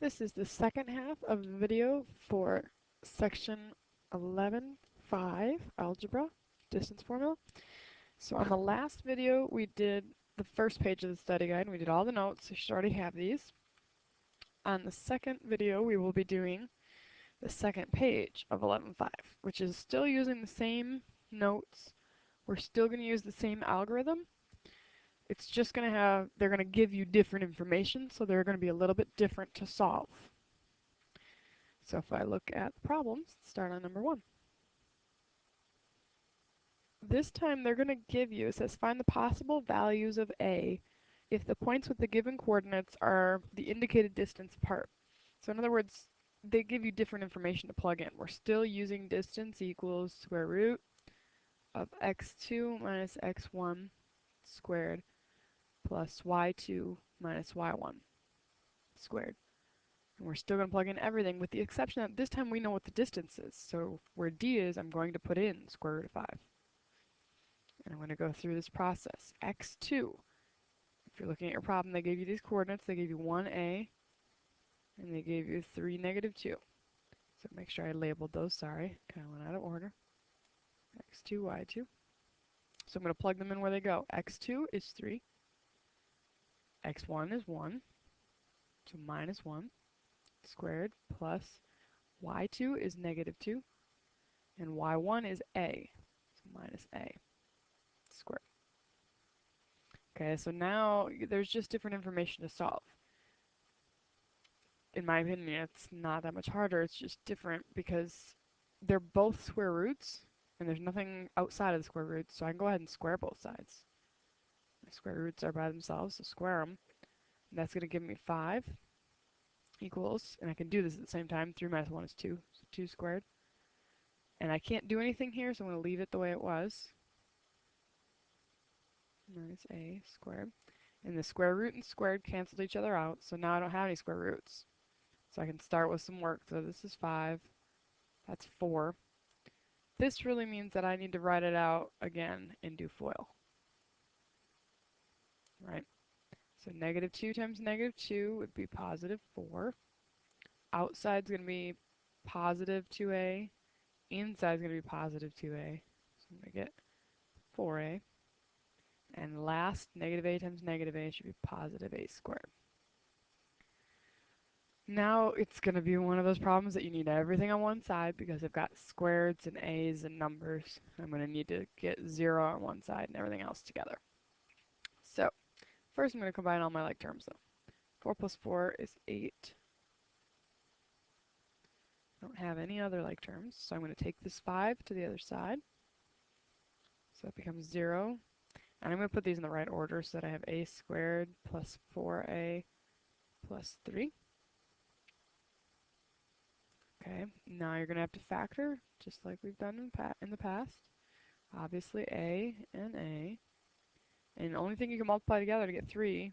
This is the second half of the video for section 11.5 algebra distance formula. So on the last video we did the first page of the study guide and we did all the notes. You should already have these. On the second video we will be doing the second page of 11.5, which is still using the same notes. We're still going to use the same algorithm. It's just going to have, they're going to give you different information, so they're going to be a little bit different to solve. So if I look at the problems, start on number 1. This time they're going to give you, it says find the possible values of A if the points with the given coordinates are the indicated distance apart. So in other words, they give you different information to plug in. We're still using distance equals square root of x2 minus x1 squared plus y2 minus y1 squared. And we're still going to plug in everything with the exception that this time we know what the distance is. So where d is, I'm going to put in square root of 5. And I'm going to go through this process. x2, if you're looking at your problem, they gave you these coordinates. They gave you 1a, and they gave you 3, negative 2. So make sure I labeled those, sorry, kind of went out of order. x2, y2. So I'm going to plug them in where they go. x2 is 3, x1 is 1, so minus 1 squared plus y2 is negative 2, and y1 is a, so minus a squared. Okay, so now there's just different information to solve. In my opinion, it's not that much harder, it's just different because they're both square roots, and there's nothing outside of the square roots, so I can go ahead and square both sides. My square roots are by themselves, so square them. And that's going to give me 5 equals, and I can do this at the same time, 3 minus 1 is 2, so 2 squared. And I can't do anything here, so I'm going to leave it the way it was. Minus a squared. And the square root and squared canceled each other out, so now I don't have any square roots. So I can start with some work. So this is 5, that's 4. This really means that I need to write it out again and do FOIL. Right? So negative 2 times negative 2 would be positive 4. Outside's going to be positive 2a. Inside's going to be positive 2a. So I'm going to get 4a. And last, negative a times negative a should be positive a squared. Now it's going to be one of those problems that you need everything on one side because I've got squareds and a's and numbers. I'm going to need to get 0 on one side and everything else together. So first I'm going to combine all my like terms though. 4 plus 4 is 8. I don't have any other like terms, so I'm going to take this 5 to the other side. So that becomes 0. And I'm going to put these in the right order so that I have a squared plus 4a plus 3. Okay, now you're going to have to factor, just like we've done in the past. Obviously a. And the only thing you can multiply together to get 3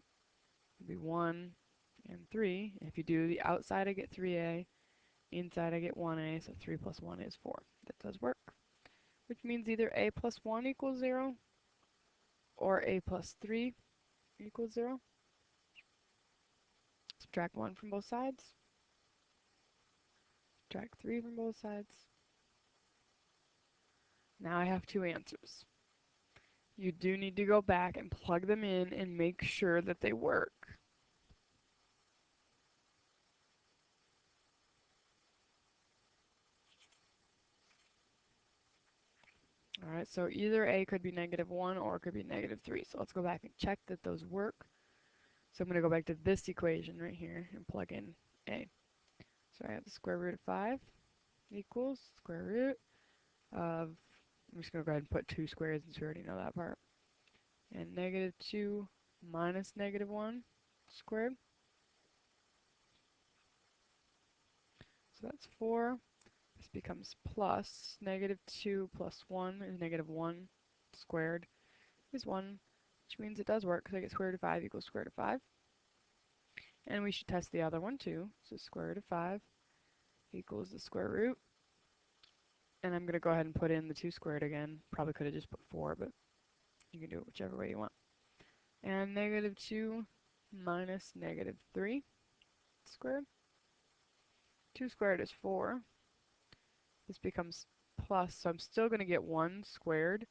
would be 1 and 3. And if you do the outside, I get 3a. Inside, I get 1a, so 3 plus 1 is 4. That does work. Which means either a plus 1 equals 0, or a plus 3 equals 0. Subtract 1 from both sides. Subtract 3 from both sides. Now I have 2 answers. You do need to go back and plug them in and make sure that they work. Alright, so either a could be negative 1 or it could be negative 3. So let's go back and check that those work. So I'm going to go back to this equation right here and plug in a. So I have the square root of 5 equals square root of, I'm just going to go ahead and put 2 squares since we already know that part. And negative 2 minus negative 1 squared. So that's 4. This becomes plus negative 2 plus 1 is negative 1 squared is 1, which means it does work because I get square root of 5 equals square root of 5. And we should test the other one too. So square root of 5 equals the square root. And I'm going to go ahead and put in the 2 squared again. Probably could have just put 4, but you can do it whichever way you want. And negative 2 minus negative 3 squared. 2 squared is 4. This becomes plus, so I'm still going to get 1 squared,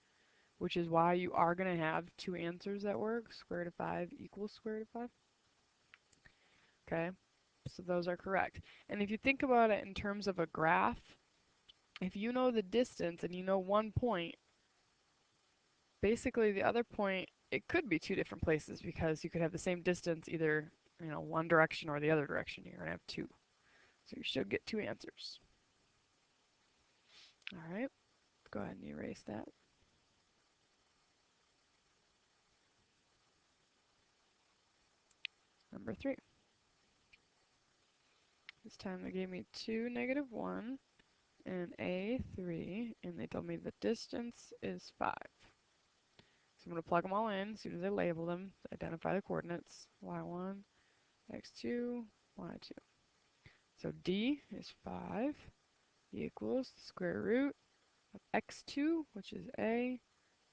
which is why you are going to have two answers that work. Square root of 5 equals square root of 5. Okay, so those are correct. And if you think about it in terms of a graph, if you know the distance and you know one point, basically the other point, it could be two different places because you could have the same distance either, one direction or the other direction. You're going to have two. So you should get two answers. All right, let's go ahead and erase that. Number 3. This time they gave me 2, negative 1, and a 3, and they told me the distance is 5. So I'm going to plug them all in as soon as I label them to identify the coordinates. Y1, x2, y2. So d is 5 equals the square root of x2, which is a,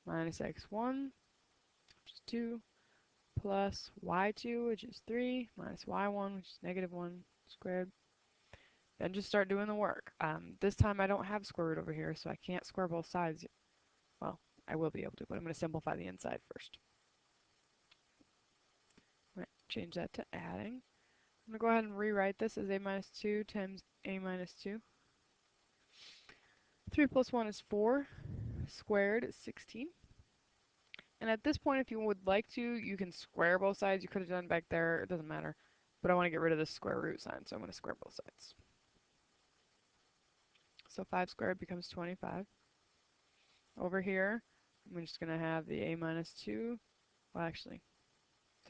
minus x1, which is 2, plus y2, which is 3, minus y1, which is negative 1 squared. Then just start doing the work. This time I don't have square root over here, so I can't square both sides. Well, I will be able to, but I'm going to simplify the inside first. Right, change that to adding. I'm going to go ahead and rewrite this as a minus 2 times a minus 2. 3 plus 1 is 4. Squared is 16. And at this point, if you would like to, you can square both sides. You could have done back there. It doesn't matter. But I want to get rid of this square root sign, so I'm going to square both sides. So 5 squared becomes 25. Over here, I'm just going to have the a minus 2. Well, actually,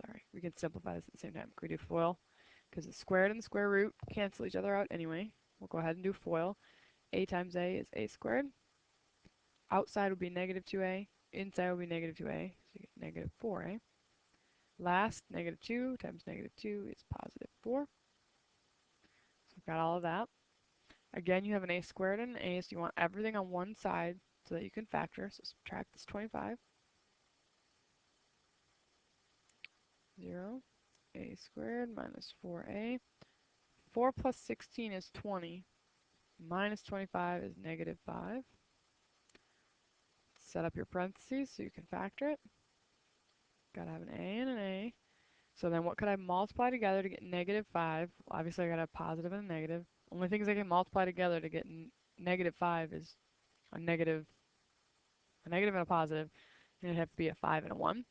sorry. We can simplify this at the same time. Can we do FOIL? Because the squared and the square root cancel each other out anyway. We'll go ahead and do FOIL. A times a is a squared. Outside would be negative 2a. Inside would be negative 2a. So you get negative 4a. Last, negative 2 times negative 2 is positive 4. So we've got all of that. Again, you have an a squared and an a, so you want everything on one side so that you can factor. So subtract this 25. 0. A squared minus 4a. 4 plus 16 is 20. Minus 25 is negative 5. Set up your parentheses so you can factor it. Gotta have an a and an a. So then what could I multiply together to get negative 5? Well, obviously I gotta have positive and a negative. Only things I can multiply together to get negative 5 is a negative and a positive, and it'd have to be a 5 and a 1.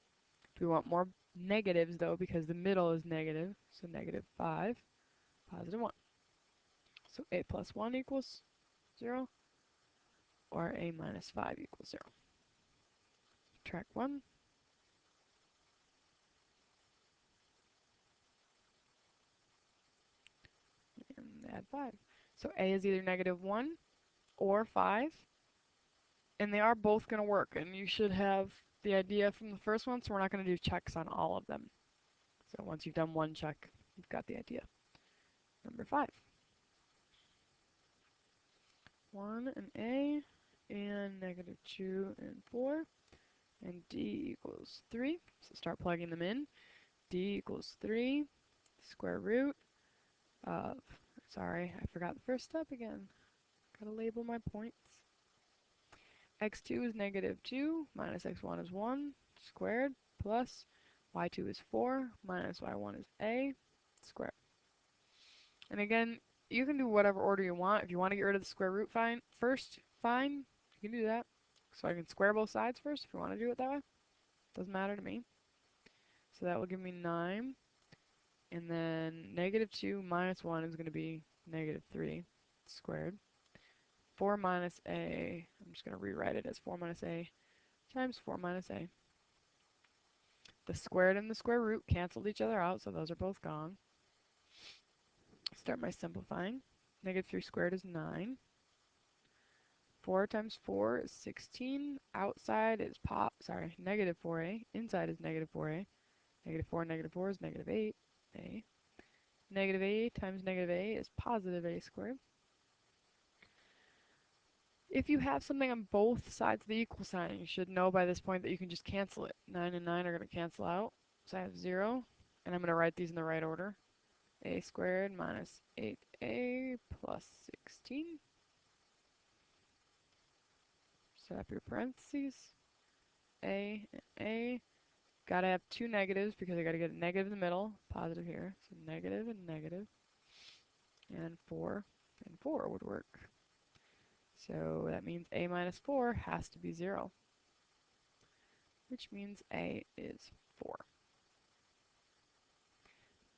We want more negatives though because the middle is negative, so negative 5, positive 1. So a plus 1 equals 0, or a minus 5 equals 0. Subtract 1. And add 5. So a is either negative 1 or 5, and they are both going to work, and you should have the idea from the first one, so we're not going to do checks on all of them. So once you've done one check, you've got the idea. Number 5. 1 and a, and negative 2 and 4, and d equals 3. So start plugging them in. D equals 3, square root of, sorry, I forgot the first step again. Gotta label my points. x2 is negative 2, minus x1 is 1, squared, plus y2 is 4, minus y1 is a, squared. And again, you can do whatever order you want. If you want to get rid of the square root first, fine, you can do that. So I can square both sides first if you want to do it that way. Doesn't matter to me. So that will give me 9. And then negative 2 minus 1 is going to be negative 3 squared. 4 minus a, I'm just going to rewrite it as 4 minus a times 4 minus a. The squared and the square root canceled each other out, so those are both gone. Start my simplifying. Negative 3 squared is 9. 4 times 4 is 16. Outside is negative 4a. Inside is negative 4a. Negative 4 is negative 8a. Negative a times negative a is positive a squared. If you have something on both sides of the equal sign, you should know by this point that you can just cancel it. 9 and 9 are going to cancel out. So I have 0, and I'm going to write these in the right order. a squared minus 8a plus 16. Set up your parentheses. A and a. Gotta have two negatives because I gotta get a negative in the middle, positive here. So negative and negative. And 4 and 4 would work. So that means a minus 4 has to be 0, which means a is 4.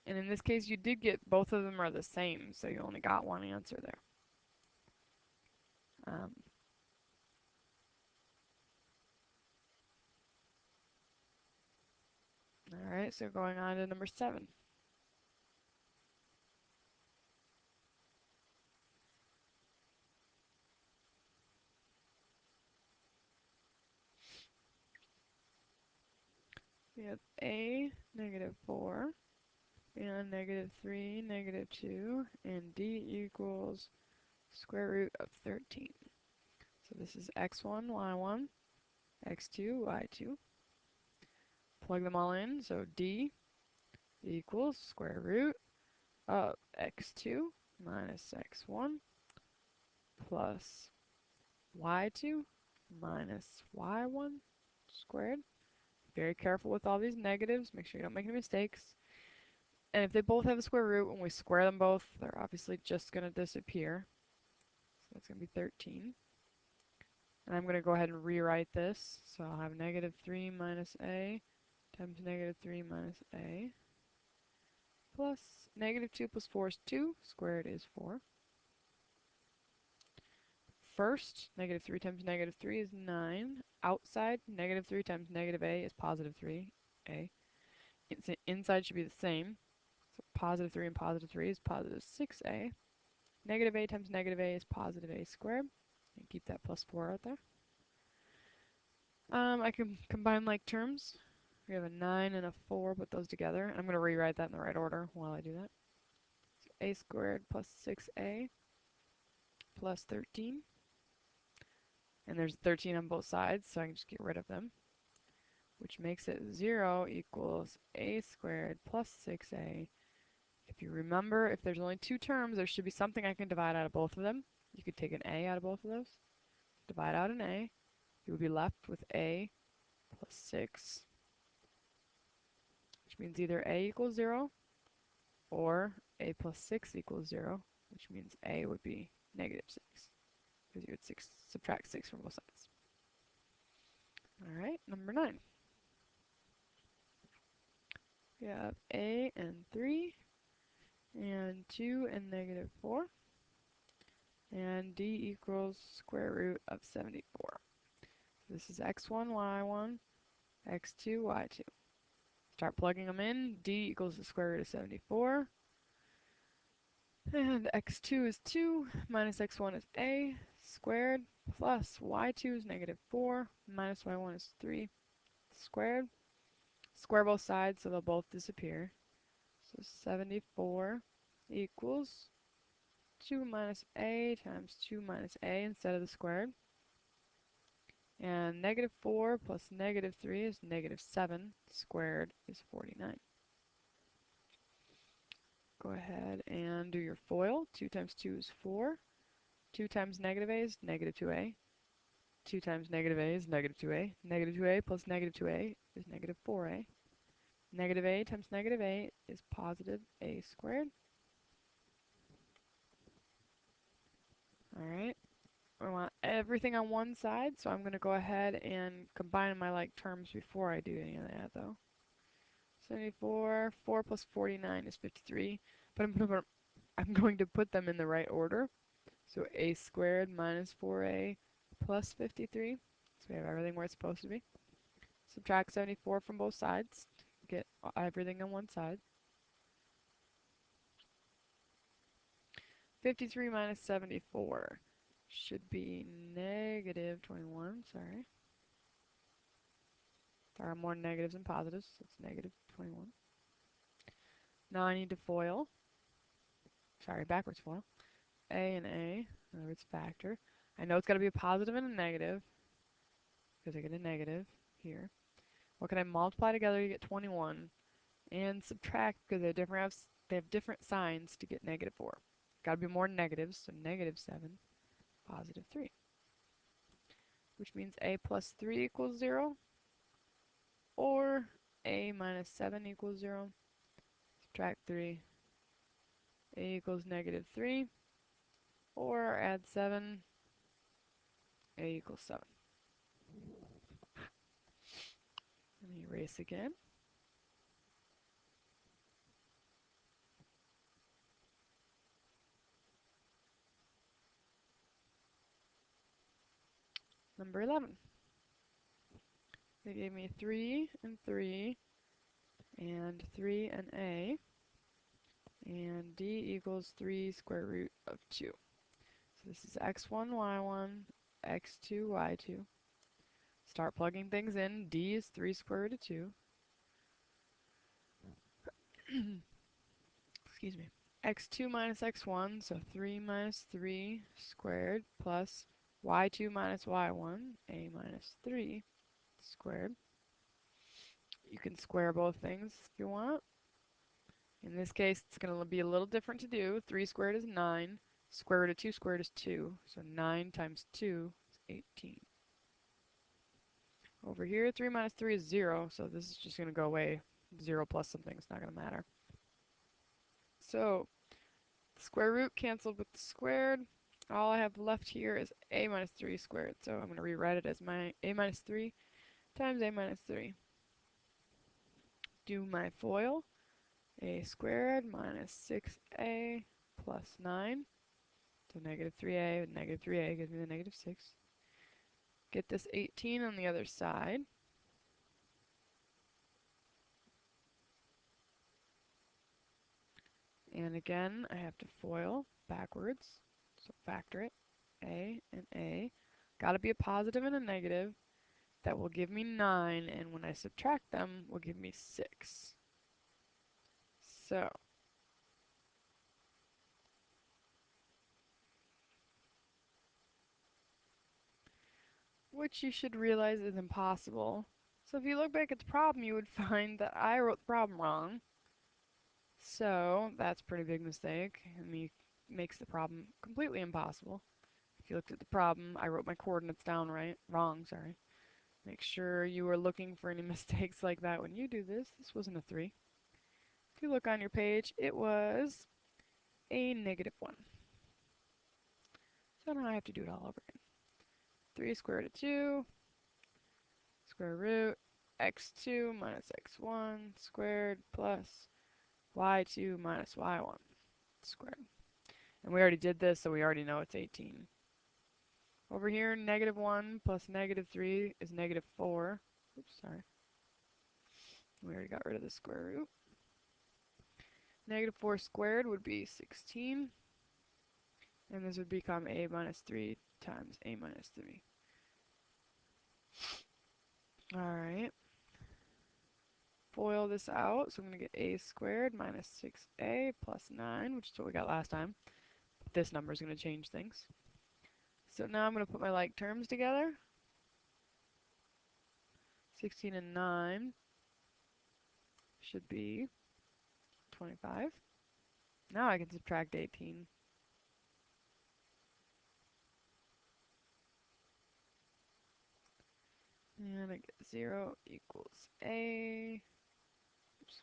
And in this case, you did get both of them are the same, so you only got one answer there. Alright, so going on to number 7. We have a, negative 4, and negative 3, negative 2, and d equals square root of 13. So this is x1, y1, x2, y2. Plug them all in, so d equals square root of x2 minus x1 plus y2 minus y1 squared. Very careful with all these negatives, make sure you don't make any mistakes. And if they both have a square root, when we square them both, they're obviously just going to disappear. So that's going to be 13. And I'm going to go ahead and rewrite this. So I'll have negative 3 minus a times negative 3 minus a plus negative 2 plus 4 is 2, squared is 4. First, negative 3 times negative 3 is 9. Outside, negative 3 times negative a is positive 3a. Inside should be the same. So positive 3 and positive 3 is positive 6a. Negative a times negative a is positive a squared. And keep that plus 4 out there. I can combine like terms. We have a 9 and a 4, put those together. I'm going to rewrite that in the right order while I do that. So a squared plus 6a plus 13. And there's 13 on both sides, so I can just get rid of them. Which makes it 0 equals a squared plus 6a. If you remember, if there's only two terms, there should be something I can divide out of both of them. You could take an a out of both of those. Divide out an a. You would be left with a plus 6, which means either a equals 0 or a plus 6 equals 0, which means a would be negative 6, because you would subtract 6 from both sides. Alright, number 9. We have a and 3, and 2 and negative 4, and d equals square root of 74. So this is x1, y1, x2, y2. Start plugging them in. D equals the square root of 74. And x2 is 2, minus x1 is a squared, plus y2 is negative 4, minus y1 is 3 squared. Square both sides so they'll both disappear. So 74 equals 2 minus a times 2 minus a instead of the squared. And negative 4 plus negative 3 is negative 7 squared is 49. Go ahead and do your FOIL. 2 times 2 is 4. 2 times negative a is negative 2a. 2 times negative a is negative 2a. Negative 2a plus negative 2a is negative 4a. Negative a times negative a is positive a squared. Alright, I want everything on one side, so I'm going to go ahead and combine my like terms before I do any of that though. 74, 4 plus 49 is 53, but I'm going to put them in the right order. So a squared minus 4a plus 53. So we have everything where it's supposed to be. Subtract 74 from both sides. Get everything on one side. 53 minus 74 should be negative 21. Sorry. There are more negatives than positives, so it's negative 21. Now I need to FOIL. Sorry, backwards FOIL. A and A, in other words, factor. I know it's got to be a positive and a negative, because I get a negative here. What can I multiply together to get 21? And subtract, because they're different They have different signs to get -4. Gotta be more negatives, so -7, +3. Which means a plus 3 equals 0, or a minus 7 equals 0. Subtract 3, a equals -3, or add 7, a equals 7. Let me erase again. Number 11. They gave me 3 and 3, and 3 and a, and d equals 3 square root of 2. So this is x1, y1, x2, y2. Start plugging things in. D is 3 square root of 2. Excuse me. X2 minus x1, so 3 minus 3 squared, plus y2 minus y1, a minus 3 squared. You can square both things if you want. In this case, it's going to be a little different to do. 3 squared is 9. Square root of 2 squared is 2. So 9 times 2 is 18. Over here, 3 minus 3 is 0. So this is just going to go away. 0 plus something is not going to matter. So the square root canceled with the squared. All I have left here is a minus 3 squared. So I'm going to rewrite it as my a minus 3 times a minus 3. Do my FOIL. A squared minus 6a plus 9. So negative 3a with negative 3a gives me the negative 6. Get this 18 on the other side. And again, I have to FOIL backwards. So factor it. A and a. Gotta be a positive and a negative. That will give me 9, and when I subtract them, will give me 6. So, which you should realize is impossible. So if you look back at the problem, you would find that I wrote the problem wrong. So that's a pretty big mistake, and makes the problem completely impossible. If you looked at the problem, I wrote my coordinates down wrong, sorry. Make sure you are looking for any mistakes like that when you do this. This wasn't a 3. If you look on your page, it was a -1. So now I have to do it all over again. 3 square root of 2, square root, x2 minus x1 squared plus y2 minus y1 squared. And we already did this, so we already know it's 18. Over here, -1 plus -3 is -4. Oops, sorry. We already got rid of the square root. -4 squared would be 16. And this would become a minus 3 times a minus 3. Alright. FOIL this out, so I'm going to get a squared minus 6a plus 9, which is what we got last time. But this number is going to change things. So now I'm going to put my like terms together. 16 and 9 should be 25. Now I can subtract 18. And I get 0 equals a. Oops.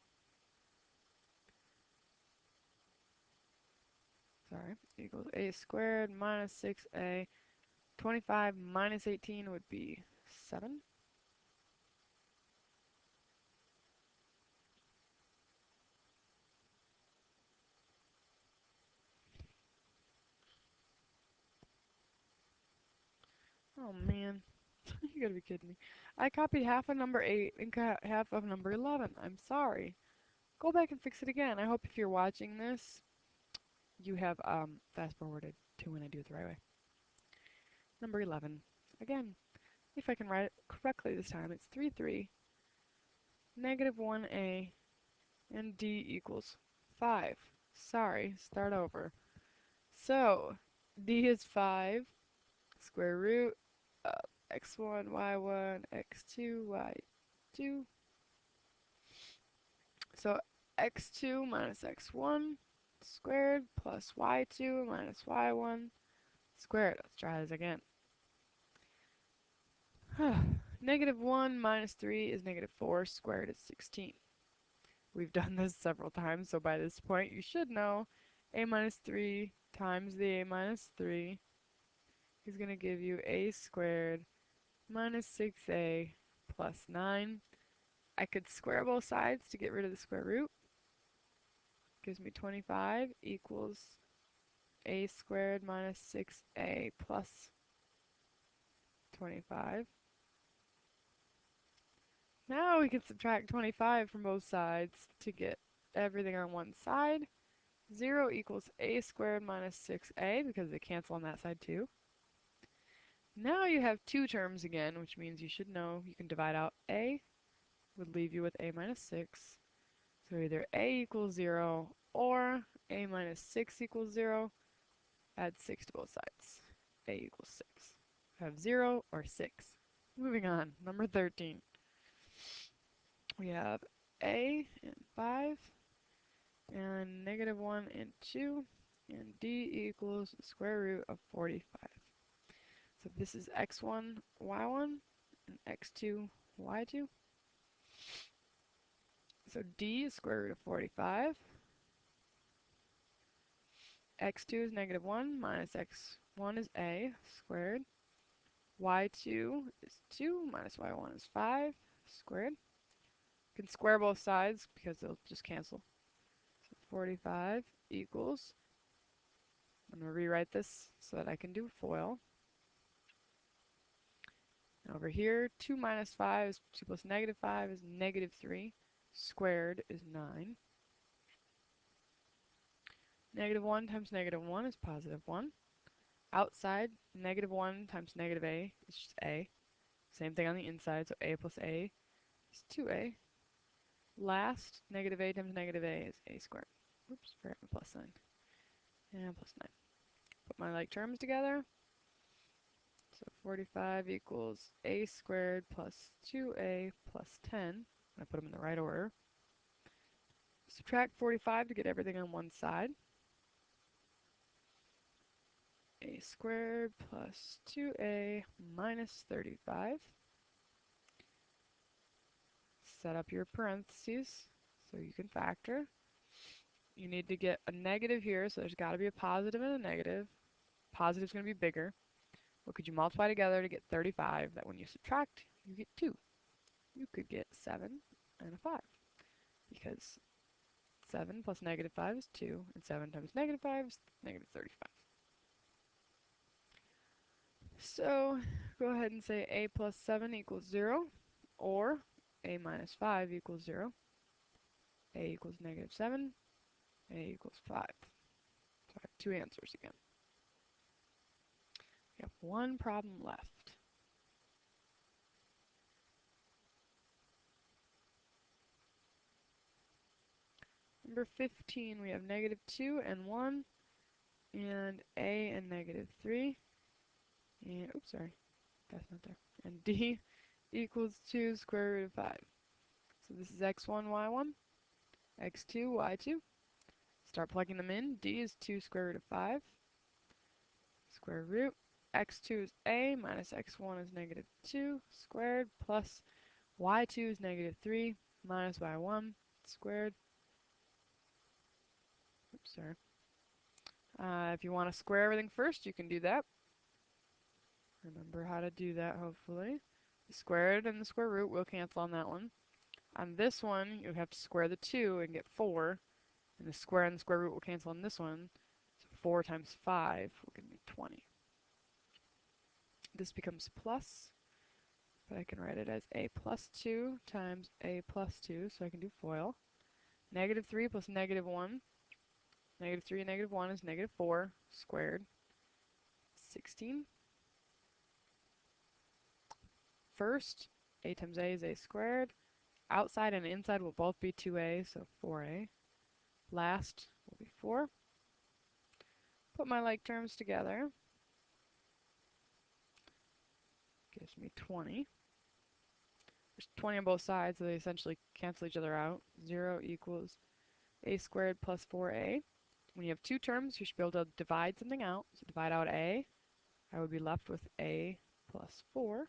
Sorry. Equals a squared minus 6a. 25 minus 18 would be 7. Oh man, you gotta be kidding me. I copied half of number 8 and half of number 11. I'm sorry. Go back and fix it again. I hope if you're watching this, you have fast forwarded to when I do it the right way. Number 11. Again, if I can write it correctly this time, it's 3, 3, -1a, and d equals 5. Sorry, start over. So, d is 5, square root of x1, y1, x2, y2. So x2 minus x1 squared plus y2 minus y1 squared. Let's try this again. Negative 1 minus 3 is negative 4 squared is 16. We've done this several times, so by this point you should know a minus 3 times the a minus 3 is going to give you a squared minus 6a plus 9. I could square both sides to get rid of the square root. Gives me 25 equals a squared minus 6a plus 25. Now we can subtract 25 from both sides to get everything on one side. 0 equals a squared minus 6a because they cancel on that side too. Now you have two terms again, which means you should know you can divide out a, would leave you with a minus 6. So either a equals 0 or a minus 6 equals 0. Add 6 to both sides. A equals 6. Have 0 or 6. Moving on, number 13. We have a and 5, and negative 1 and 2, and d equals the square root of 45. So this is x1, y1, and x2, y2. So d is square root of 45. x2 is negative 1 minus x1 is a squared. y2 is 2 minus y1 is 5 squared. You can square both sides because they'll just cancel. So 45 equals, I'm going to rewrite this so that I can do FOIL. And over here, 2 minus 5 is 2 plus negative 5 is negative 3. Squared is 9. Negative 1 times negative 1 is positive 1. Outside, negative 1 times negative a is just a. Same thing on the inside, so a plus a is 2a. Last, negative a times negative a is a squared. Oops, forgot my plus sign. And plus 9. Put my like terms together. So 45 equals a squared plus 2a plus 10. I put them in the right order. Subtract 45 to get everything on one side. A squared plus 2a minus 35. Set up your parentheses so you can factor. You need to get a negative here, so there's got to be a positive and a negative. Positive's going to be bigger. What could you multiply together to get 35? That when you subtract, you get 2. You could get 7 and a 5, because 7 plus negative 5 is 2, and 7 times negative 5 is negative 35. So go ahead and say a plus 7 equals 0, or a minus 5 equals 0. A equals negative 7, a equals 5. So I have two answers again. We have one problem left. Number 15, we have negative 2 and 1, and a and negative 3, and, oops, sorry, that's not there, and d equals 2 square root of 5. So this is x1, y1, x2, y2. Start plugging them in. D is 2 square root of 5. Square root. X2 is a minus x1 is negative 2 squared plus y2 is negative 3 minus y1 squared. Oops, sorry. If you want to square everything first, you can do that. Remember how to do that, hopefully. The squared and the square root will cancel on that one. On this one, you have to square the 2 and get 4. And the square and the square root will cancel on this one. So 4 times 5 will give me 20. This becomes plus, but I can write it as a plus 2 times a plus 2, so I can do FOIL. Negative 3 plus negative 1. Negative 3 and negative 1 is negative 4 squared. 16. First, a times a is a squared. Outside and inside will both be 2a, so 4a. Last will be 4. Put my like terms together. Gives me 20. There's 20 on both sides, so they essentially cancel each other out. 0 equals a squared plus 4a. When you have two terms, you should be able to divide something out. So divide out a, I would be left with a plus 4,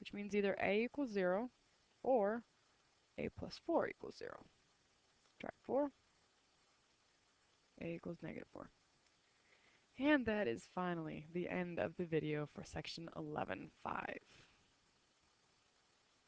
which means either a equals 0 or a plus 4 equals 0. Subtract 4, a equals negative 4. And that is finally the end of the video for section 11.5.